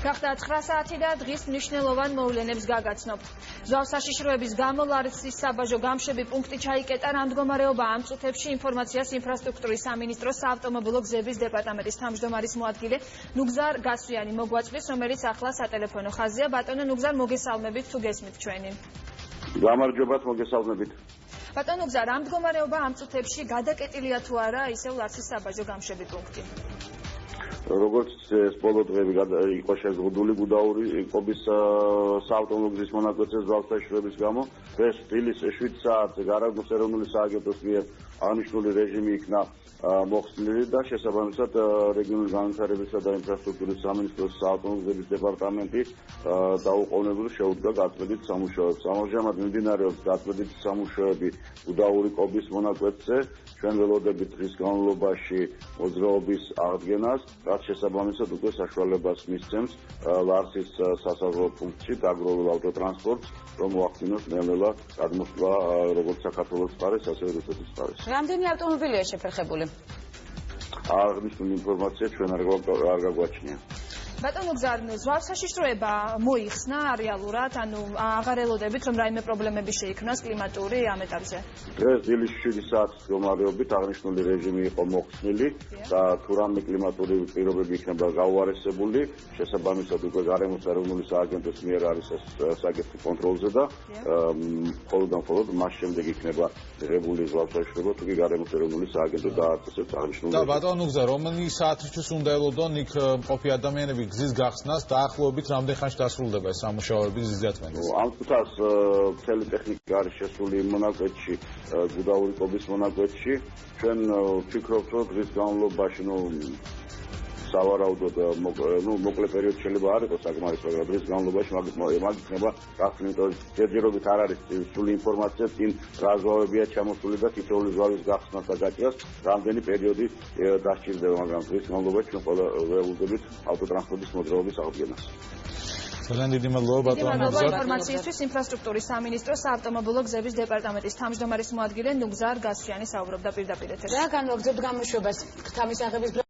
გახდა 9 საათი და დღის მნიშვნელოვან მოვლენებს გაგაცნობთ. ზავსაშიშროების გამო ლარისის საბაჟო გამშვები პუნქტი ჩაიკეტა. რა მდგომარეობა ამ წუთებში ინფორმაციას ინფრასტრუქტურის სამინისტროს საავტომობილო გზების დეპარტამენტის თავმჯდომარის მოადგილე ნუგზარ გასვიანი მოგვაწვდის, რომელიც ახლა სატელეფონო ხაზია. ბატონო ნუგზარ, მოგესალმებით, თუ გესმით ჩვენი. გამარჯობათ, მოგესალმებით. ბატონო ნუგზარ, რა მდგომარეობა ამ წუთებში გადაკეტილია თუ არა ისევ ლარისის საბაჟო გამშვები პუნქტი? როგორც ეს ბოლო დღეები იყო შეზღუდული გუდაური ყობის საავტომობილო გზის მონაკვეთზე ზავსაშიშროების გამო, დღეს დილის 7 საათზე გარაგვის ეროვნული სააგენტოს მიერ აღნიშნული რეჟიმი იქნა მოხსნილი და შესაბამისად რეგიონული განვითარებისა და ინფრასტრუქტურის სამინისტროს საავტომობილო გზების დეპარტამენტი დაუყოვნებლივ შეუდგა გაწმენდით სამუშაოებს. ამჟამად მიმდინარეობს გაწმენდითი სამუშაოები გუდაური ყობის მონაკვეთზე. ჩვენ ველოდებით დღის განმავლობაში მოძრაობის აღდგენას, რაც შესაბამისად უკვე საშუალებას მისცემს ლარისის სასაზღვრო პუნქტში დაგროვილ ავტოტრანსპორტს, რომ მოახდინოს ნელ-ნელა გადმოსვლა როგორც საქართველოს მხარეს, ასევე რუსეთის მხარეს. რამდენი ავტომობილია შეფერხებული? აღნიშნული ინფორმაცია ჩვენ არ გაგვაჩნია. ბატონო ნუგზარ, ზავსაშიშროება მოიხსნა რეალურად, ანუ აღარ ელოდებით, რომ რაიმე პრობლემები შეიქმნას კლიმატური ამ ეტაპზე? დღეს დილის 7 საათის მდგომარეობით აღნიშნული რეჟიმი იყო მოხსნილი და თუ რამე კლიმატური პირობები იქნება გაუარესებული, შესაბამისად უკვე გარემოს ეროვნული სააგენტოს მიერ არის ეს საკითხი კონტროლზე და მხოლოდ მას შემდეგ იქნება მიღებული ზავსაშიშროება, თუ კი გარემოს ეროვნული სააგენტო დააწესებს აღნიშნული. და ბატონო ნუგზარ, რომელი საათისთვის უნდა ელოდონ იქ მყოფი ადამიანები გზის გახსნას, დაახლოებით რამდენ ხანში დასრულდება ეს სამუშაოები გზის დაწმენდის? ამ წუთას მთელი ტექნიკა არის შესული იმ მონაკვეთში, გუდაური ყობის მონაკვეთში. ჩვენ ვფიქრობთ, რომ დღის განმავლობაში სავარაუდოდ მოკლე პერიოდი შეიძლება არ იყოს საკმარისი, მაგრამ დღის განმავლობაში მაგ იქნება გახსნილი, იმიტომ რომ ჯერჯერობით არ არის სრული ინფორმაცია, წინ რა ზვავებია ჩამოსული და თითოეული ზავის გახსნას და გაჭრას რამდენი პერიოდი დასჭირდება, მაგრამ დღის განმავლობაში ჩვენ ყველა ველოდებით ავტოტრანსპორტის მოძრაობის აღდგენას. ძალიან დიდი მადლობა ბატონო ნუგზარ. ინფორმაციის ინფრასტრუქტურის სამინისტროს საავტომობილო გზების დეპარტამენტის თავმჯდომარის მოადგილე ნუგზარ გასვიანი საუბრობდა პირდაპირ ეთერში. რა განვაგრძობთ გამოშვებას? ღვთამის აღების